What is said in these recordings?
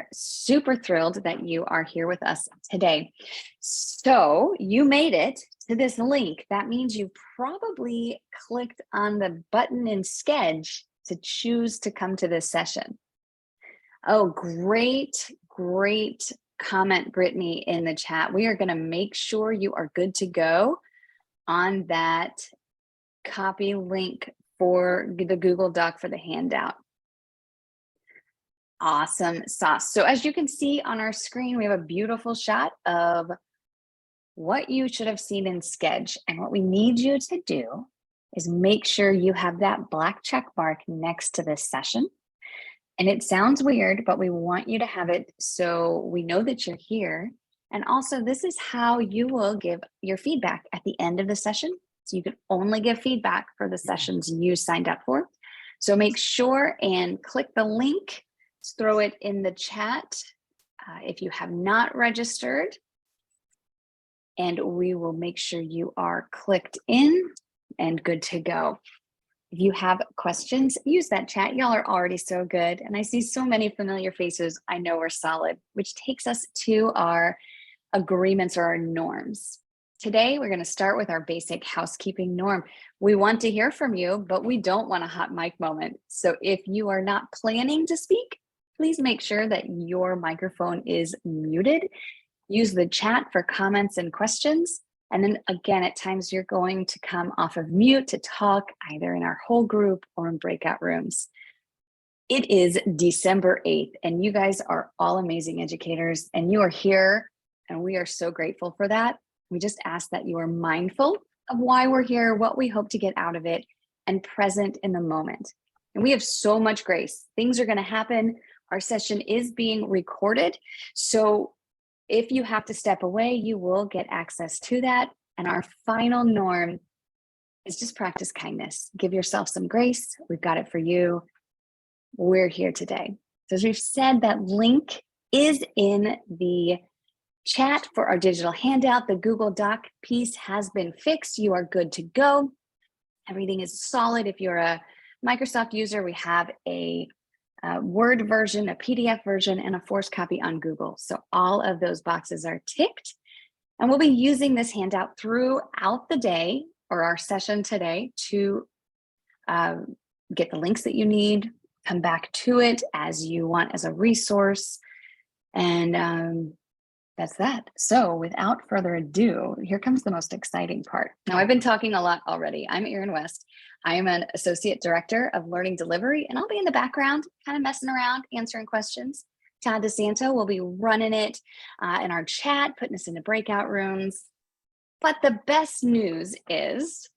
are super thrilled that you are here with us today. So you made it to this link. That means you probably clicked on the button in Schedule to choose to come to this session. Oh, great comment, Brittany, in the chat. We are going to make sure you are good to go on that copy link for the Google Doc for the handout. Awesome sauce. So as you can see on our screen, we have a beautiful shot of what you should have seen in Schedule. And what we need you to do is make sure you have that black check mark next to this session. And it sounds weird, but we want you to have it so we know that you're here. And also, this is how you will give your feedback at the end of the session. So you can only give feedback for the sessions you signed up for. So make sure and click the link, throw it in the chat if you have not registered. And we will make sure you are clicked in and good to go. If you have questions, use that chat. Y'all are already so good. And I see so many familiar faces. I know we're solid, which takes us to our agreements or our norms. Today, we're going to start with our basic housekeeping norm. We want to hear from you, but we don't want a hot mic moment. So if you are not planning to speak, please make sure that your microphone is muted. Use the chat for comments and questions. And then again, at times you're going to come off of mute to talk either in our whole group or in breakout rooms. It is December 8th, and you guys are all amazing educators, and you are here, and we are so grateful for that. We just ask that you are mindful of why we're here, what we hope to get out of it, and present in the moment. And we have so much grace. Things are going to happen. Our session is being recorded. So if you have to step away, you will get access to that. And our final norm is just practice kindness. Give yourself some grace. We've got it for you. We're here today. So as we've said, that link is in the chat for our digital handout. The Google Doc piece has been fixed. You are good to go. Everything is solid. If you're a Microsoft user, we have a Word version, a PDF version, and a forced copy on Google. So all of those boxes are ticked. And we'll be using this handout throughout the day or our session today to get the links that you need, come back to it as you want as a resource. And that's that. So without further ado, here comes the most exciting part. Now, I've been talking a lot already. I'm Erin West. I am an Associate Director of Learning Delivery, and I'll be in the background, kind of messing around, answering questions. Todd DeSanto will be running it in our chat, putting us into breakout rooms. But the best news is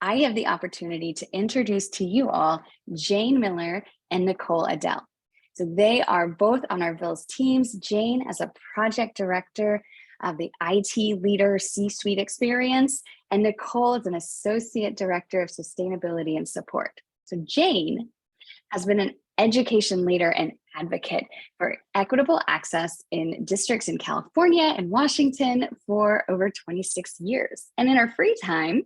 I have the opportunity to introduce to you all Jane Miller and Nicole Adele. So they are both on our VILS teams. Jane as a project director of the IT Leader C-Suite Experience, and Nicole is an associate director of sustainability and support. So Jane has been an education leader and advocate for equitable access in districts in California and Washington for over 26 years. And in her free time,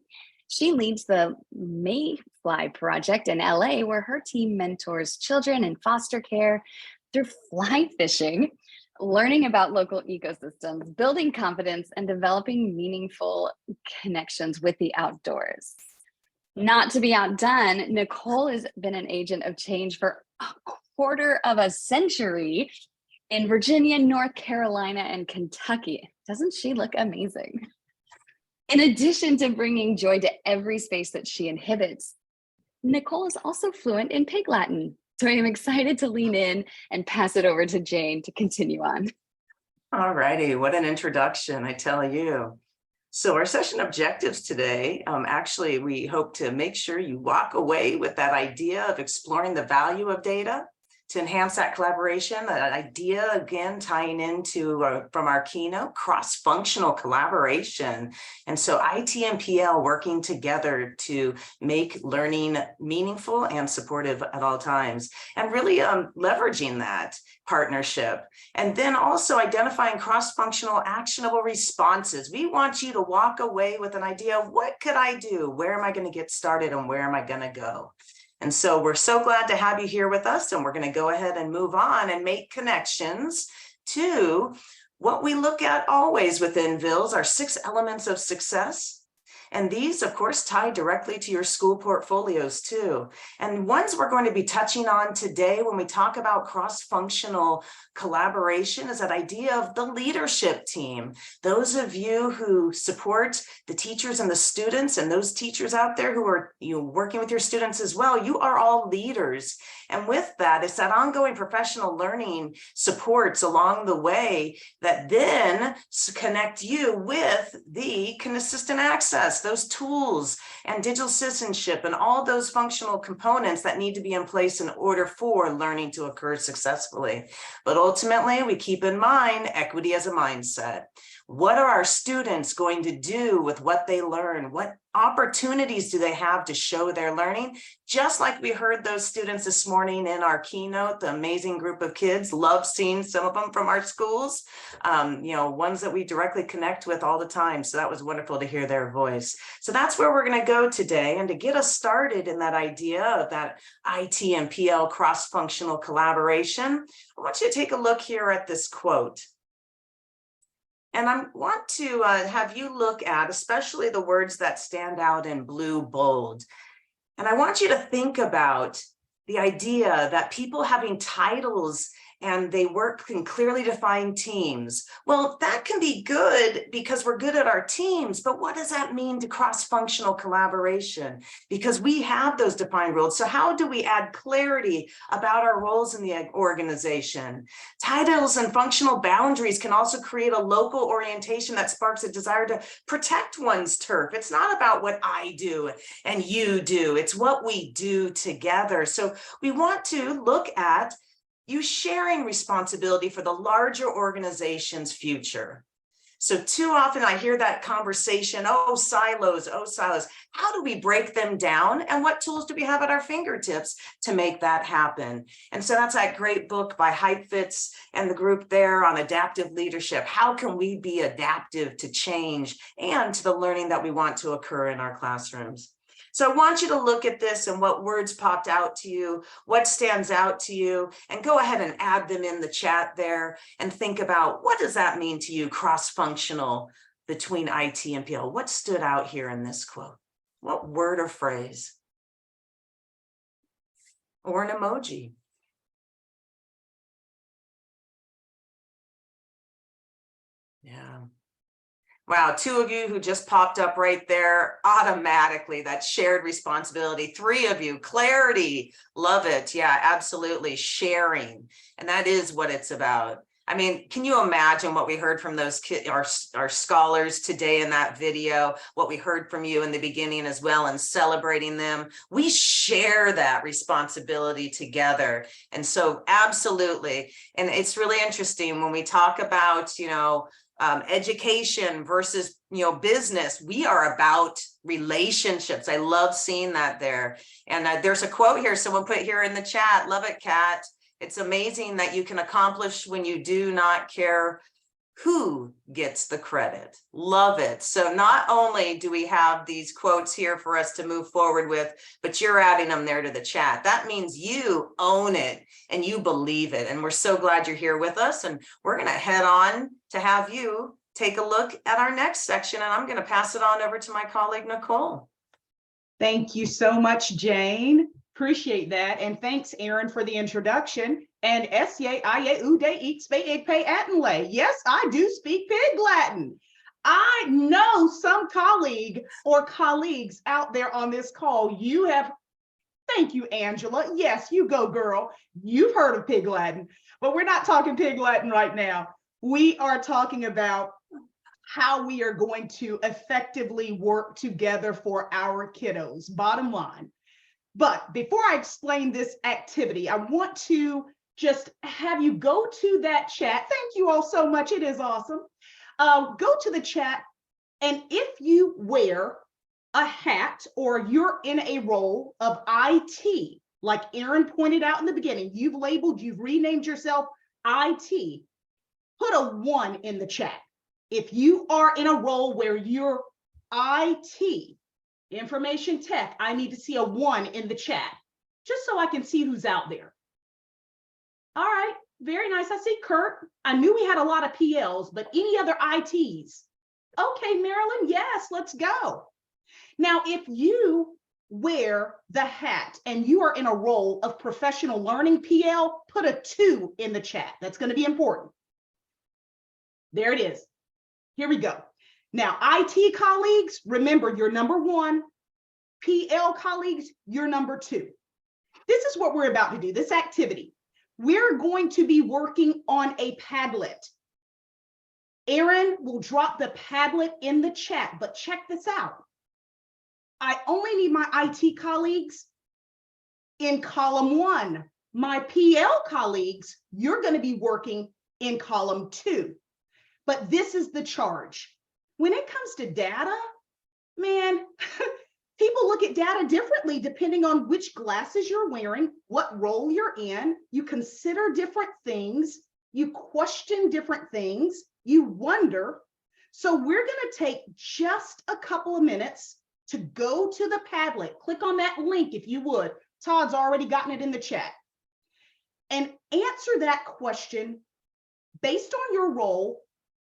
she leads the Mayfly Project in LA, where her team mentors children in foster care through fly fishing, learning about local ecosystems, building confidence, and developing meaningful connections with the outdoors. Not to be outdone, Nicole has been an agent of change for a quarter of a century in Virginia, North Carolina, and Kentucky. Doesn't she look amazing? In addition to bringing joy to every space that she inhabits, Nicole is also fluent in Pig Latin. So I am excited to lean in and pass it over to Jane to continue on. All righty, what an introduction, I tell you. So our session objectives today, actually, we hope to make sure you walk away with that idea of exploring the value of data to enhance that collaboration, that idea, again, tying into from our keynote, cross-functional collaboration. And so IT and PL working together to make learning meaningful and supportive at all times, and really leveraging that partnership. And then also identifying cross-functional actionable responses. We want you to walk away with an idea of what could I do? Where am I going to get started and where am I going to go? And so we're so glad to have you here with us, and we're going to go ahead and move on and make connections to what we look at always within VILS, our 6 elements of success. And these, of course, tie directly to your school portfolios too. And ones we're going to be touching on today when we talk about cross-functional collaboration is that idea of the leadership team. Those of you who support the teachers and the students, and those teachers out there who are working with your students as well, you are all leaders. And with that, it's that ongoing professional learning supports along the way that then connect you with the consistent access, those tools and digital citizenship and all those functional components that need to be in place in order for learning to occur successfully. But ultimately, we keep in mind equity as a mindset. What are our students going to do with what they learn? What opportunities do they have to show their learning? Just like we heard those students this morning in our keynote, the amazing group of kids, love seeing some of them from our schools, ones that we directly connect with all the time. So that was wonderful to hear their voice. So that's where we're going to go today. And to get us started in that idea of that IT and PL cross-functional collaboration, I want you to take a look here at this quote. And I want to have you look at especially the words that stand out in blue bold. And I want you to think about the idea that people having titles and they work in clearly defined teams. Well, that can be good because we're good at our teams, but what does that mean to cross-functional collaboration? Because we have those defined roles. So how do we add clarity about our roles in the organization? Titles and functional boundaries can also create a local orientation that sparks a desire to protect one's turf. It's not about what I do and you do, it's what we do together. So we want to look at you sharing responsibility for the larger organization's future. So too often I hear that conversation, oh, silos, oh, silos. How do we break them down? And what tools do we have at our fingertips to make that happen? And so that's that great book by Heifetz and the group there on adaptive leadership. How can we be adaptive to change and to the learning that we want to occur in our classrooms? So I want you to look at this and what words popped out to you, what stands out to you, and go ahead and add them in the chat there and think about what does that mean to you, cross-functional between IT and PL? What stood out here in this quote? What word or phrase? Or an emoji? Yeah. Wow, 2 of you who just popped up right there automatically, that shared responsibility. 3 of you, clarity, love it. Yeah, absolutely, sharing. And that is what it's about. I mean, can you imagine what we heard from those kids, our scholars today in that video, what we heard from you in the beginning as well, and celebrating them? We share that responsibility together. And so absolutely. And it's really interesting when we talk about, education versus business. We are about relationships. I love seeing that there. And there's a quote here someone put here in the chat. Love it, Kat. It's amazing that you can accomplish when you do not care who gets the credit. Love it. So not only do we have these quotes here for us to move forward with, but you're adding them there to the chat. That means you own it and you believe it. And we're so glad you're here with us. And we're going to head on to have you take a look at our next section. And I'm going to pass it on over to my colleague, Nicole. Thank you so much, Jane. Appreciate that. And thanks, Erin, for the introduction. And yes, I do speak Pig Latin. I know some colleague or colleagues out there on this call, you have, thank you, Angela. Yes, you go, girl. You've heard of Pig Latin, but we're not talking Pig Latin right now. We are talking about how we are going to effectively work together for our kiddos, bottom line. But before I explain this activity, I want to just have you go to that chat. Thank you all so much. It is awesome. Go to the chat, and if you wear a hat or you're in a role of IT, like Erin pointed out in the beginning, you've renamed yourself IT, put a 1 in the chat. If you are in a role where you're IT, information tech, I need to see a 1 in the chat. just so I can see who's out there. All right, very nice. I see Kurt. I knew we had a lot of PLs, but any other ITs? Okay, Marilyn, yes, let's go. Now, if you wear the hat and you are in a role of professional learning PL, put a 2 in the chat. That's going to be important. There it is. Here we go. Now, IT colleagues, remember, you're number 1. PL colleagues, you're number 2. This is what we're about to do, this activity. We're going to be working on a Padlet. Aaron will drop the Padlet in the chat, but check this out. I only need my IT colleagues in column 1. My PL colleagues, you're going to be working in column 2. But this is the charge. When it comes to data, man, people look at data differently depending on which glasses you're wearing, what role you're in. You consider different things. You question different things. You wonder. So we're going to take just a couple of minutes to go to the Padlet. Click on that link if you would. Todd's already gotten it in the chat. And answer that question based on your role.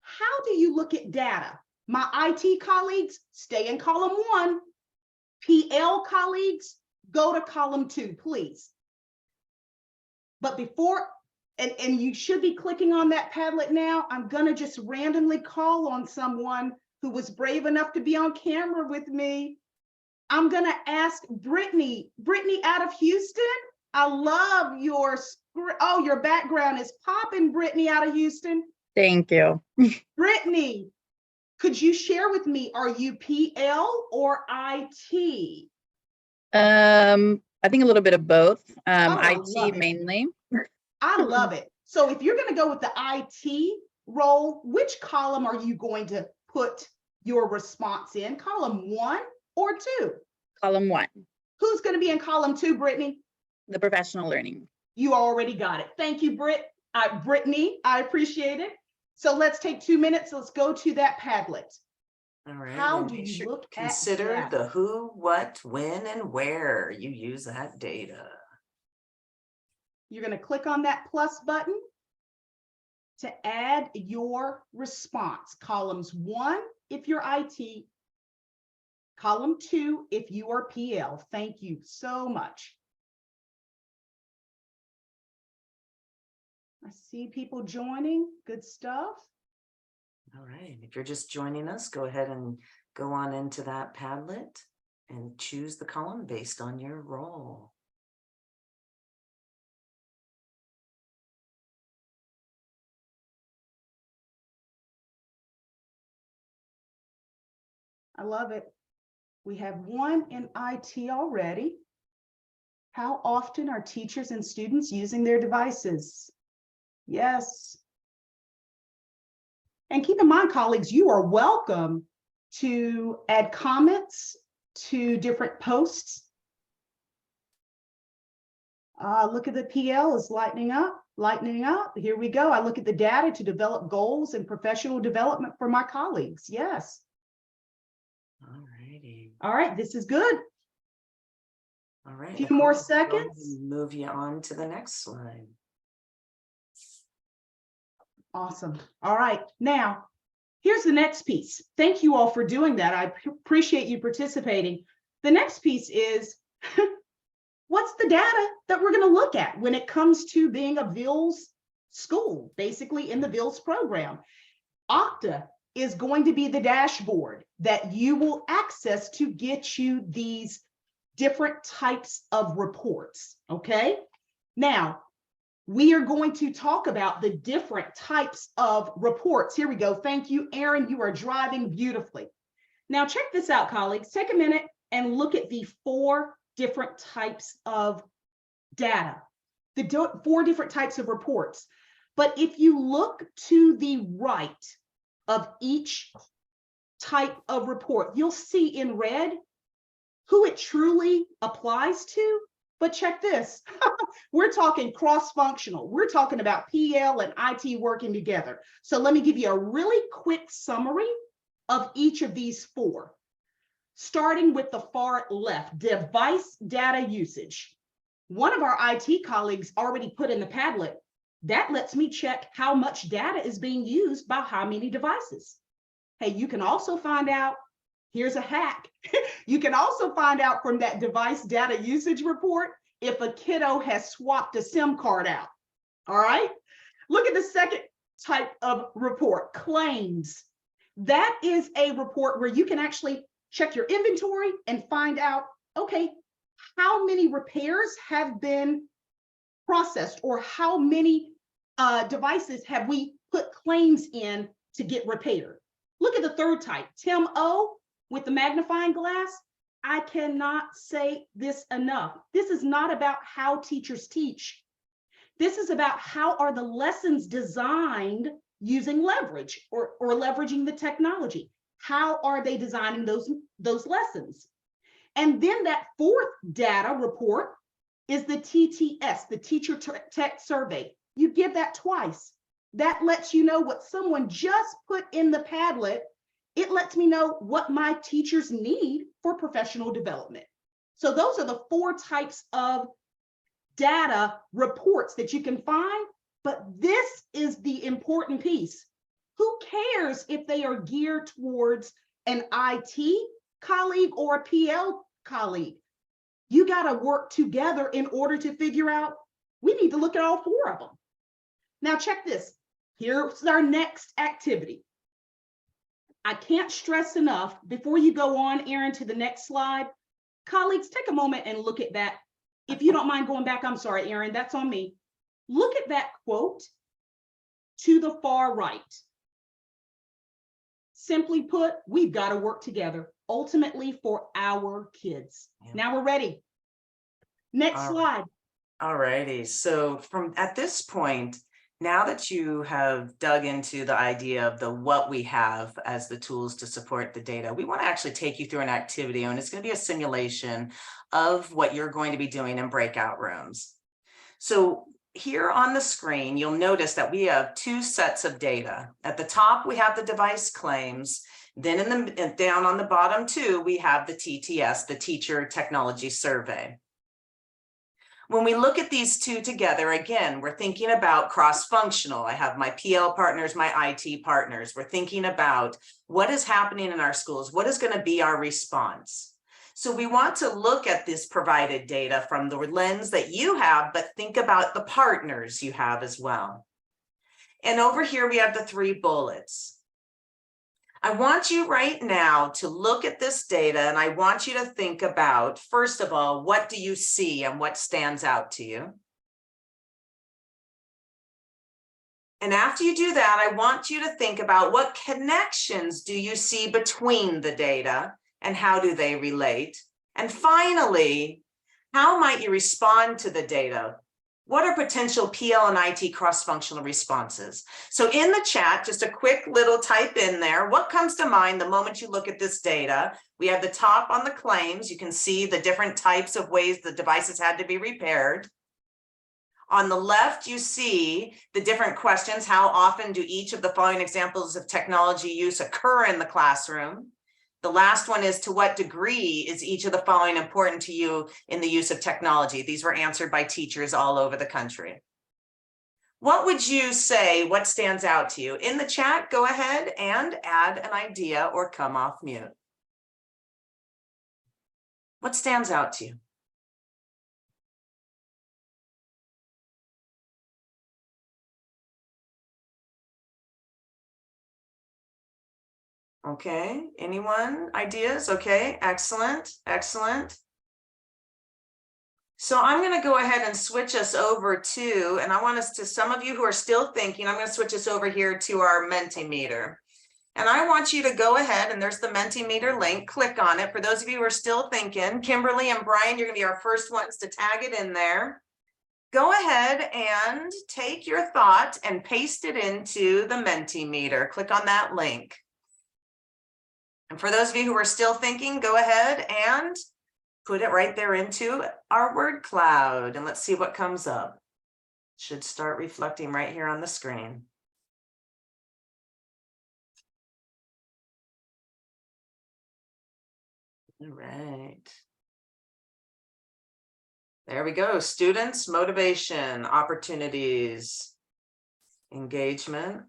How do you look at data? My IT colleagues, stay in column 1. PL colleagues, go to column 2, please. But before, and you should be clicking on that Padlet now, I'm gonna just randomly call on someone who was brave enough to be on camera with me. I'm gonna ask Brittany. Brittany out of Houston, I love your, oh, your background is popping, Brittany out of Houston. Thank you. Brittany, could you share with me, are you PL or IT? I think a little bit of both. I love IT it. mainly. I love it. So if you're going to go with the IT role, which column are you going to put your response in? Column 1 or 2? Column 1, Who's going to be in column 2, Brittany? the professional learning. You already got it. Thank you, Brittany. I appreciate it. So let's take 2 minutes. Let's go to that Padlet. All right. How and do make you sure look at consider data? the who, what, when, and where you use that data. You're going to click on that plus button to add your response. Columns 1 if you're IT, column 2 if you are PL. Thank you so much. I see people joining. Good stuff. All right. If you're just joining us, go ahead and go on into that Padlet and choose the column based on your role. I love it. We have 1 in IT already. How often are teachers and students using their devices? Yes. And keep in mind, colleagues, you are welcome to add comments to different posts. Look at the PL is lightening up. Here we go. I look at the data to develop goals and professional development for my colleagues. Yes. All righty. All right, this is good. All right. A few Nicole, more let's go ahead seconds. and move you on to the next slide. Awesome. All right. Now, here's the next piece. Thank you all for doing that. I appreciate you participating. The next piece is what's the data that we're going to look at when it comes to being a VILS school, basically in the VILS program. Okta is going to be the dashboard that you will access to get you these different types of reports. Okay. Now, we are going to talk about the different types of reports. Here we go. Thank you, Aaron. You are driving beautifully. Now, check this out, colleagues. Take a minute and look at the 4 different types of data, the 4 different types of reports. But if you look to the right of each type of report, you'll see in red who it truly applies to. But check this, we're talking cross-functional. We're talking about PL and IT working together. So let me give you a really quick summary of each of these 4. Starting with the far left, device data usage. One of our IT colleagues already put in the Padlet, that lets me check how much data is being used by how many devices. Hey, you can also find out, here's a hack. You can also find out from that device data usage report if a kiddo has swapped a SIM card out. All right. Look at the second type of report, claims. That is a report where you can actually check your inventory and find out, okay, how many repairs have been processed, or how many devices have we put claims in to get repaired. Look at the third type, Tim O with the magnifying glass. I cannot say this enough. This is not about how teachers teach. This is about how are the lessons designed using leverage or leveraging the technology. How are they designing those lessons? And then that fourth data report is the TTS, the Teacher Tech Survey. You give that twice. That lets you know what someone just put in the Padlet. It lets me know what my teachers need for professional development. So those are the four types of data reports that you can find, but this is the important piece. Who cares if they are geared towards an IT colleague or a PL colleague? You got to work together in order to figure out, we need to look at all four of them. Now check this. Here's our next activity. I can't stress enough, before you go on, Erin, to the next slide, colleagues, take a moment and look at that. If you don't mind going back, I'm sorry, Erin, that's on me. Look at that quote to the far right. Simply put, we've got to work together, ultimately for our kids. Yeah. Now we're ready. Next slide. All righty. So at this point, now that you have dug into the idea of what we have as the tools to support the data, we want to actually take you through an activity, and it's going to be a simulation of what you're going to be doing in breakout rooms. So here on the screen, you'll notice that we have two sets of data. At the top, we have the device claims. Then down on the bottom too, we have the TTS, the Teacher Technology Survey. When we look at these two together, again, we're thinking about cross-functional. I have my PL partners, my IT partners. We're thinking about what is happening in our schools. What is going to be our response? So we want to look at this provided data from the lens that you have, but think about the partners you have as well. And over here, we have the three bullets. I want you right now to look at this data, and I want you to think about, first of all, what do you see and what stands out to you? And after you do that, I want you to think about what connections do you see between the data and how do they relate? And finally, how might you respond to the data? What are potential PL and IT cross-functional responses? So in the chat, just a quick little type in there. What comes to mind the moment you look at this data? We have the top on the claims. You can see the different types of ways the devices had to be repaired. On the left, you see the different questions. How often do each of the following examples of technology use occur in the classroom? The last one is, to what degree is each of the following important to you in the use of technology? These were answered by teachers all over the country. What would you say, what stands out to you? In the chat, go ahead and add an idea or come off mute. What stands out to you? Okay, anyone? Ideas? Okay, excellent, excellent. So I'm going to go ahead and switch us over to, and I want us to, some of you who are still thinking, I'm going to switch us over here to our Mentimeter. And I want you to go ahead, and there's the Mentimeter link, click on it. For those of you who are still thinking, Kimberly and Brian, you're going to be our first ones to tag it in there. Go ahead and take your thought and paste it into the Mentimeter. Click on that link. And for those of you who are still thinking, go ahead and put it right there into our word cloud. And let's see what comes up. It should start reflecting right here on the screen. All right. There we go. Students, motivation, opportunities, engagement.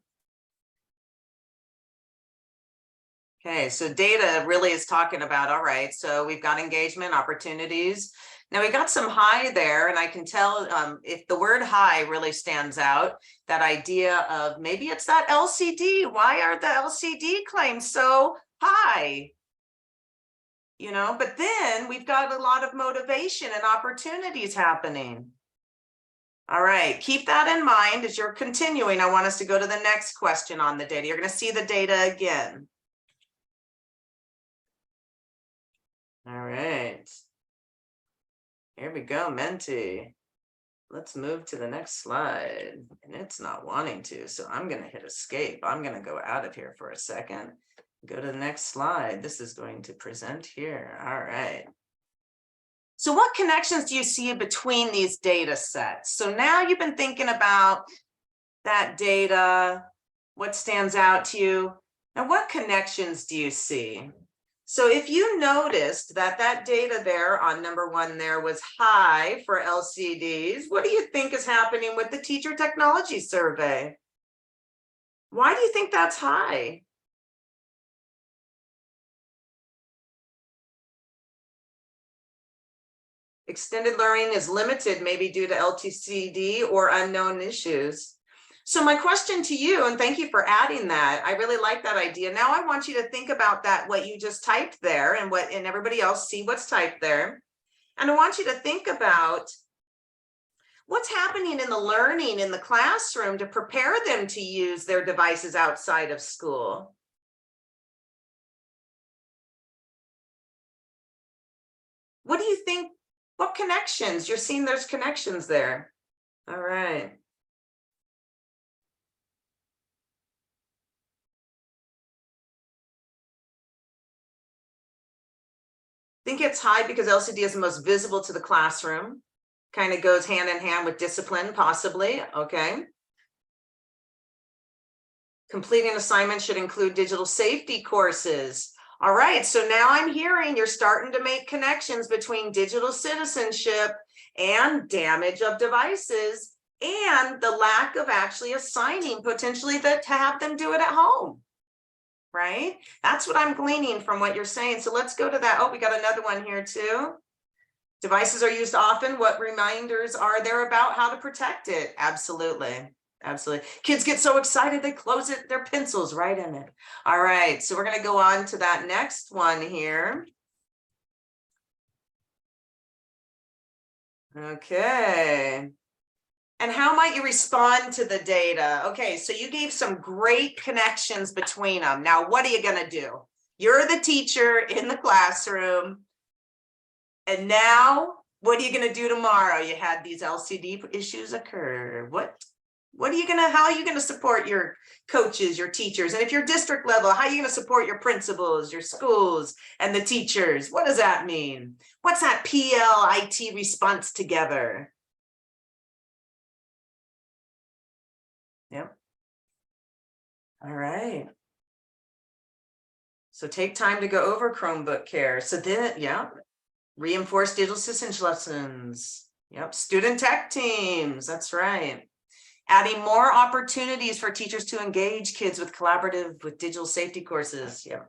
Okay, so data really is talking about, all right, so we've got engagement, opportunities. Now we got some high there, and I can tell if the word high really stands out, that idea of maybe it's that LCD. Why are the LCD claims so high? You know, but then we've got a lot of motivation and opportunities happening. All right, keep that in mind as you're continuing. I want us to go to the next question on the data. You're going to see the data again. All right. Here we go, Menti. Let's move to the next slide. And it's not wanting to, so I'm going to hit escape. I'm going to go out of here for a second. Go to the next slide. This is going to present here. All right. So what connections do you see between these data sets? So now you've been thinking about that data, what stands out to you, and what connections do you see? So if you noticed that that data there on number 1 there was high for LCDs, what do you think is happening with the teacher technology survey? Why do you think that's high? Extended learning is limited, maybe due to LTCD or unknown issues. So my question to you, and thank you for adding that, I really like that idea. Now I want you to think about that, what you just typed there, and everybody else see what's typed there. And I want you to think about what's happening in the learning in the classroom to prepare them to use their devices outside of school. What do you think? What connections? You're seeing there's connections there. All right. I think it's high because LCD is the most visible to the classroom. Kind of goes hand in hand with discipline, possibly. Okay. Completing assignments should include digital safety courses. All right, so now I'm hearing you're starting to make connections between digital citizenship and damage of devices and the lack of actually assigning potentially to have them do it at home, right? That's what I'm gleaning from what you're saying. So let's go to that. Oh, we got another one here too. Devices are used often. What reminders are there about how to protect it? Absolutely. Absolutely. Kids get so excited, they close it, their pencils right in it. All right, so we're going to go on to that next one here. Okay. And how might you respond to the data? Okay, so you gave some great connections between them. Now, what are you going to do? You're the teacher in the classroom. And now, what are you going to do tomorrow? You had these LCD issues occur. How are you going to support your coaches, your teachers? And if you're district level, how are you going to support your principals, your schools, and the teachers? What does that mean? What's that PLIT response together? Yep. All right. So take time to go over Chromebook care. So then, yeah, reinforce digital citizenship lessons. Yep, student tech teams. That's right. Adding more opportunities for teachers to engage kids with digital safety courses. Yeah.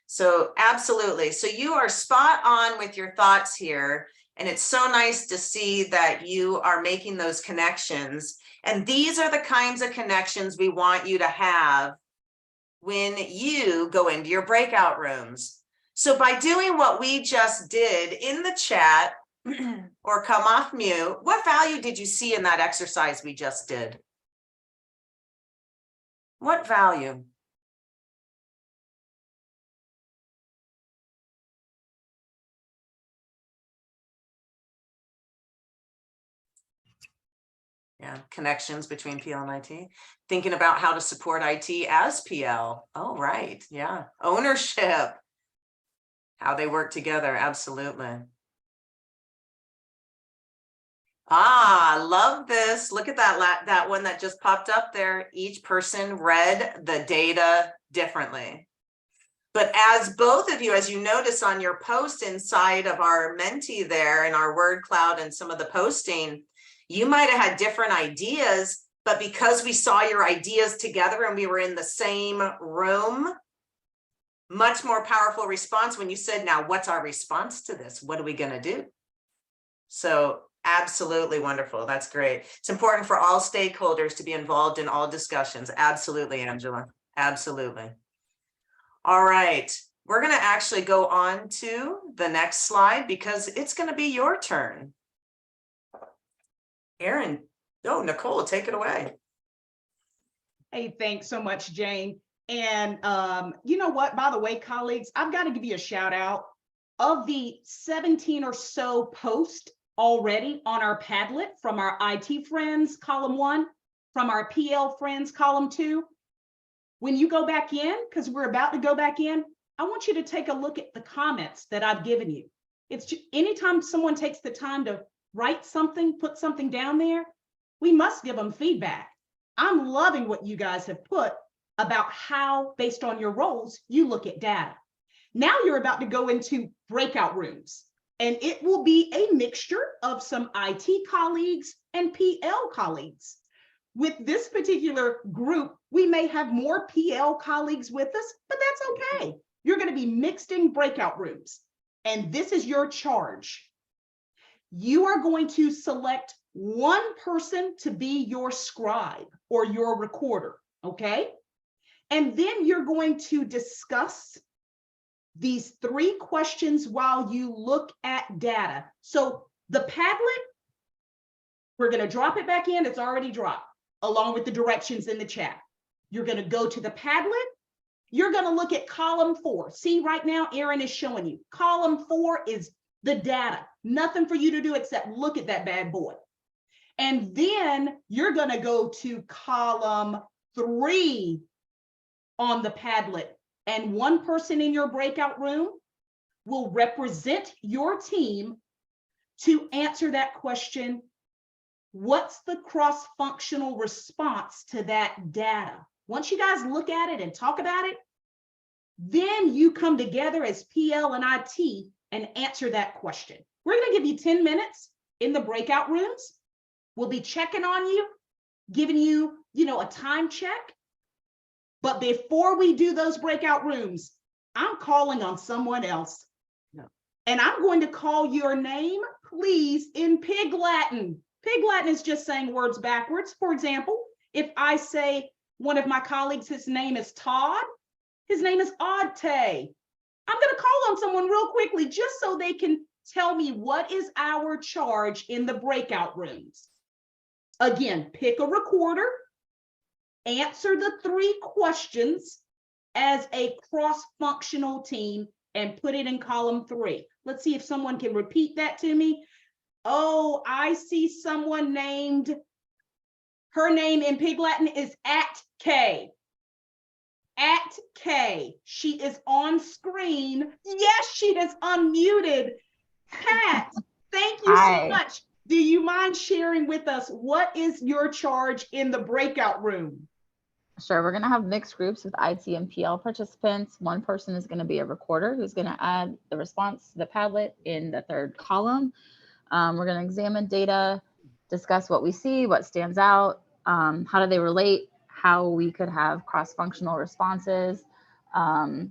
So absolutely. So you are spot on with your thoughts here. And it's so nice to see that you are making those connections. And these are the kinds of connections we want you to have when you go into your breakout rooms. So by doing what we just did in the chat, or come off mute, what value did you see in that exercise we just did? What value? Yeah, connections between PL and IT. Thinking about how to support IT as PL. Oh, right. Yeah. Ownership. How they work together. Absolutely. Ah, love this. Look at that one that just popped up there. Each person read the data differently. But as both of you, as you notice on your post inside of our Menti there and our word cloud and some of the posting, you might have had different ideas, but because we saw your ideas together and we were in the same room, much more powerful response when you said, now what's our response to this? What are we going to do? So absolutely wonderful. That's great. It's important for all stakeholders to be involved in all discussions. Absolutely, Angela. Absolutely. All right. We're going to actually go on to the next slide because it's going to be your turn. Erin, Nicole, take it away. Hey, thanks so much, Jane. And you know what, by the way, colleagues, I've got to give you a shout out. Of the 17 or so posts already on our Padlet from our IT friends, column 1, from our PL friends, column 2, when you go back in, because we're about to go back in, I want you to take a look at the comments that I've given you. It's just, anytime someone takes the time to write something, put something down there, we must give them feedback. I'm loving what you guys have put about how, based on your roles, you look at data. Now you're about to go into breakout rooms, and it will be a mixture of some IT colleagues and PL colleagues. With this particular group, we may have more PL colleagues with us, but that's okay. You're going to be mixed in breakout rooms, and this is your charge. You are going to select one person to be your scribe or your recorder, okay? And then you're going to discuss these 3 questions while you look at data. So the Padlet, we're going to drop it back in. It's already dropped, along with the directions in the chat. You're going to go to the Padlet. You're going to look at column 4. See, right now, Erin is showing you. Column 4 is the data. Nothing for you to do except look at that bad boy. And then you're going to go to column 3 on the Padlet. And one person in your breakout room will represent your team to answer that question. What's the cross-functional response to that data? Once you guys look at it and talk about it, then you come together as PL and IT and answer that question. We're going to give you 10 minutes in the breakout rooms. We'll be checking on you, giving you, a time check. But before we do those breakout rooms, I'm calling on someone else. No. And I'm going to call your name, please, in Pig Latin. Pig Latin is just saying words backwards. For example, if I say one of my colleagues, his name is Todd, his name is Oddte. I'm going to call on someone real quickly just so they can tell me what is our charge in the breakout rooms. Again, pick a recorder, answer the 3 questions as a cross-functional team, and put it in column 3. Let's see if someone can repeat that to me. Oh, I see someone named, her name in Pig Latin is @K. @K. She is on screen. Yes, she is unmuted. Pat, thank you so much. Do you mind sharing with us what is your charge in the breakout room? Sure, we're going to have mixed groups with IT and PL participants. One person is going to be a recorder who's going to add the response to the Padlet in the 3rd column. We're going to examine data, discuss what we see, what stands out, how do they relate, how we could have cross-functional responses. And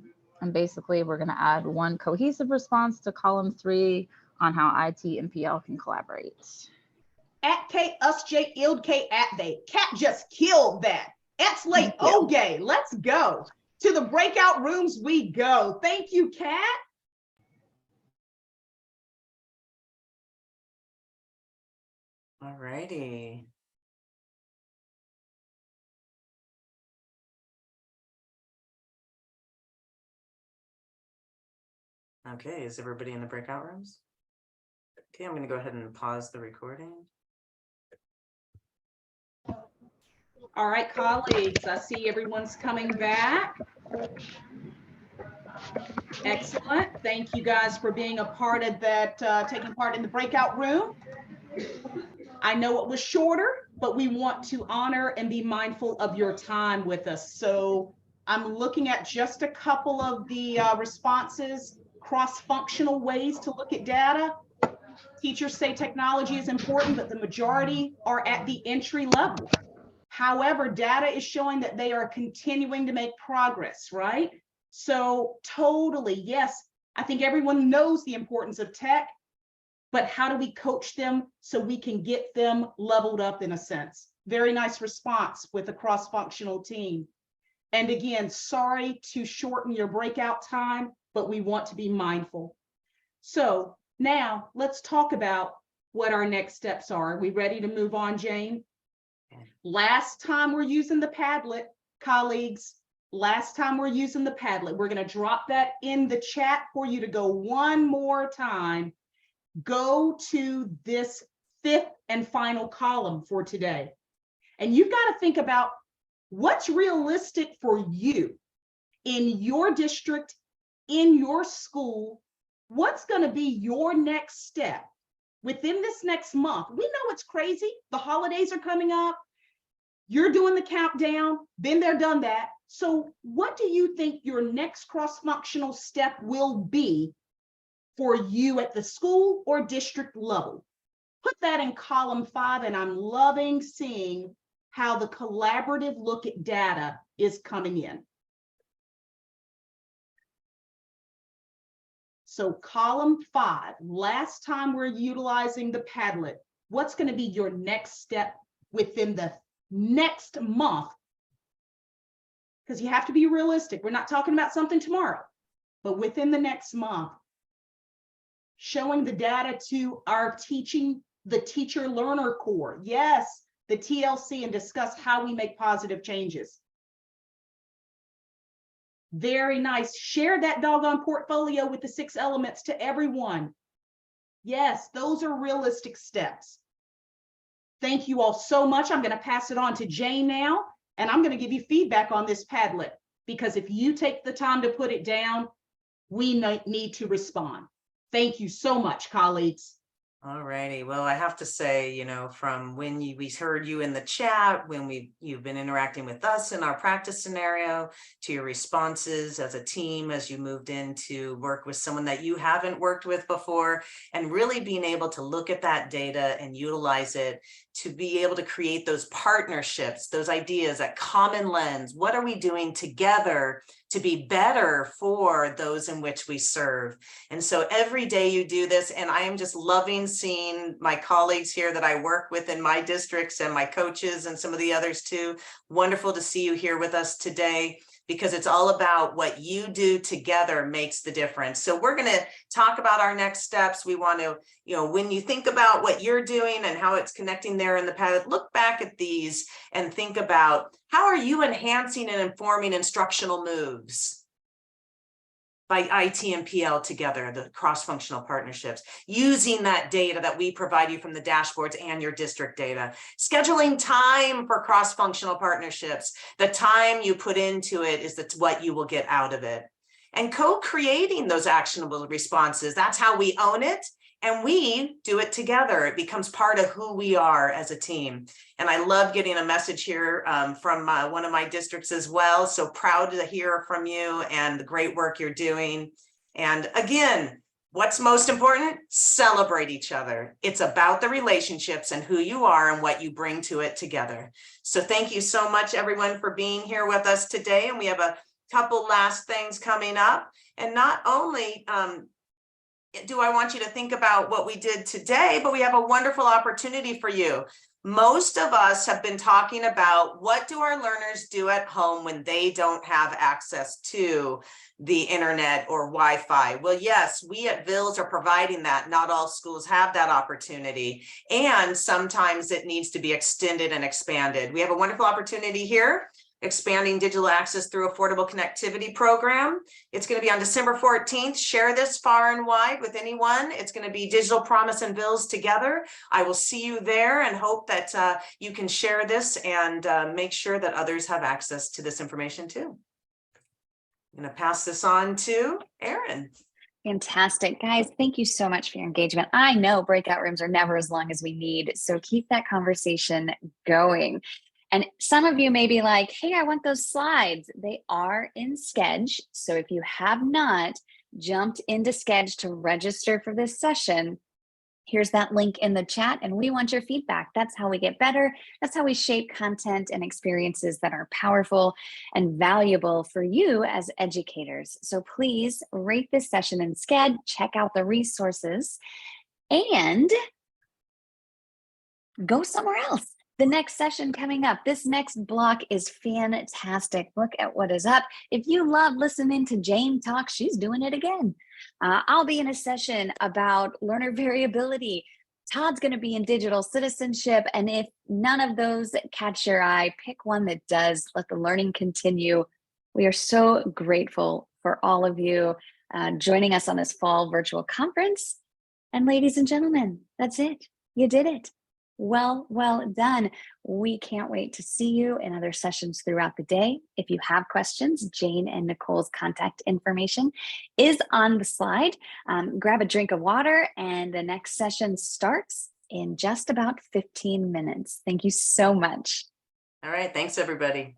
basically, we're going to add one cohesive response to column 3 on how IT and PL can collaborate. @K, us, J, ild, K, they. Kat just killed that. Excellent. Okay, let's go. To the breakout rooms we go. Thank you, Kat. All righty. Okay, is everybody in the breakout rooms? Okay, I'm going to go ahead and pause the recording. All right, colleagues, I see everyone's coming back. Excellent. Thank you guys for being a part of that, taking part in the breakout room. I know it was shorter, but we want to honor and be mindful of your time with us. So I'm looking at just a couple of the responses, cross-functional ways to look at data. Teachers say technology is important, but the majority are at the entry level. However, data is showing that they are continuing to make progress, right? So totally, yes, I think everyone knows the importance of tech, but how do we coach them so we can get them leveled up in a sense? Very nice response with a cross-functional team. And again, sorry to shorten your breakout time, but we want to be mindful. So now let's talk about what our next steps are. Are we ready to move on, Jane? Last time we're using the Padlet, colleagues, last time we're using the Padlet. We're going to drop that in the chat for you to go one more time. Go to this 5th and final column for today. And you've got to think about what's realistic for you in your district, in your school. What's going to be your next step within this next month? We know it's crazy. The holidays are coming up. You're doing the countdown. Been there, done that. So what do you think your next cross-functional step will be for you at the school or district level? Put that in column 5, and I'm loving seeing how the collaborative look at data is coming in. So column 5, last time we're utilizing the Padlet, what's going to be your next step within the next month? Because you have to be realistic. We're not talking about something tomorrow, but within the next month, showing the data to our the teacher learner core. Yes, the TLC, and discuss how we make positive changes. Very nice. Share that doggone portfolio with the 6 elements to everyone. Yes, those are realistic steps. Thank you all so much. I'm going to pass it on to Jane now, and I'm going to give you feedback on this Padlet, because if you take the time to put it down, we need to respond. Thank you so much, colleagues. All righty. Well, I have to say, you know, from when we heard you in the chat, when you've been interacting with us in our practice scenario, to your responses as a team, as you moved in to work with someone that you haven't worked with before, and really being able to look at that data and utilize it to be able to create those partnerships, those ideas, that common lens. What are we doing together to be better for those in which we serve? And so every day you do this, and I am just loving seeing my colleagues here that I work with in my districts, and my coaches and some of the others too. Wonderful to see you here with us today, because it's all about what you do together makes the difference. So we're going to talk about our next steps. We want to, you know, when you think about what you're doing and how it's connecting there in the past, look back at these and think about, how are you enhancing and informing instructional moves by IT and PL together, the cross-functional partnerships, using that data that we provide you from the dashboards and your district data, scheduling time for cross-functional partnerships. The time you put into it is what you will get out of it. And co-creating those actionable responses, that's how we own it. And we do it together. It becomes part of who we are as a team. And I love getting a message here from one of my districts as well. So proud to hear from you and the great work you're doing. And again, what's most important? Celebrate each other. It's about the relationships and who you are and what you bring to it together. So thank you so much, everyone, for being here with us today. And we have a couple last things coming up. And not only do I want you to think about what we did today, but we have a wonderful opportunity for you. Most of us have been talking about, what do our learners do at home when they don't have access to the internet or Wi-Fi? Well, yes, we at VILS are providing that. Not all schools have that opportunity. And sometimes it needs to be extended and expanded. We have a wonderful opportunity here, expanding digital access through affordable connectivity program. It's going to be on December 14th. Share this far and wide with anyone. It's going to be Digital Promise and VILS together. I will see you there and hope that you can share this and make sure that others have access to this information too. I'm going to pass this on to Erin. Fantastic. Guys, thank you so much for your engagement. I know breakout rooms are never as long as we need, so keep that conversation going. And some of you may be like, hey, I want those slides. They are in Sketch. So if you have not jumped into Sketch to register for this session, here's that link in the chat, and we want your feedback. That's how we get better. That's how we shape content and experiences that are powerful and valuable for you as educators. So please rate this session in Sked, check out the resources, and go somewhere else. The next session coming up, this next block is fantastic. Look at what is up. If you love listening to Jane talk, she's doing it again. I'll be in a session about learner variability. Todd's going to be in digital citizenship. And if none of those catch your eye, pick one that does. Let the learning continue. We are so grateful for all of you joining us on this fall virtual conference. And ladies and gentlemen, that's it. You did it. Well done. We can't wait to see you in other sessions throughout the day. If you have questions, Jane and Nicole's contact information is on the slide. Grab a drink of water, and the next session starts in just about 15 minutes. Thank you so much. All right. Thanks, everybody.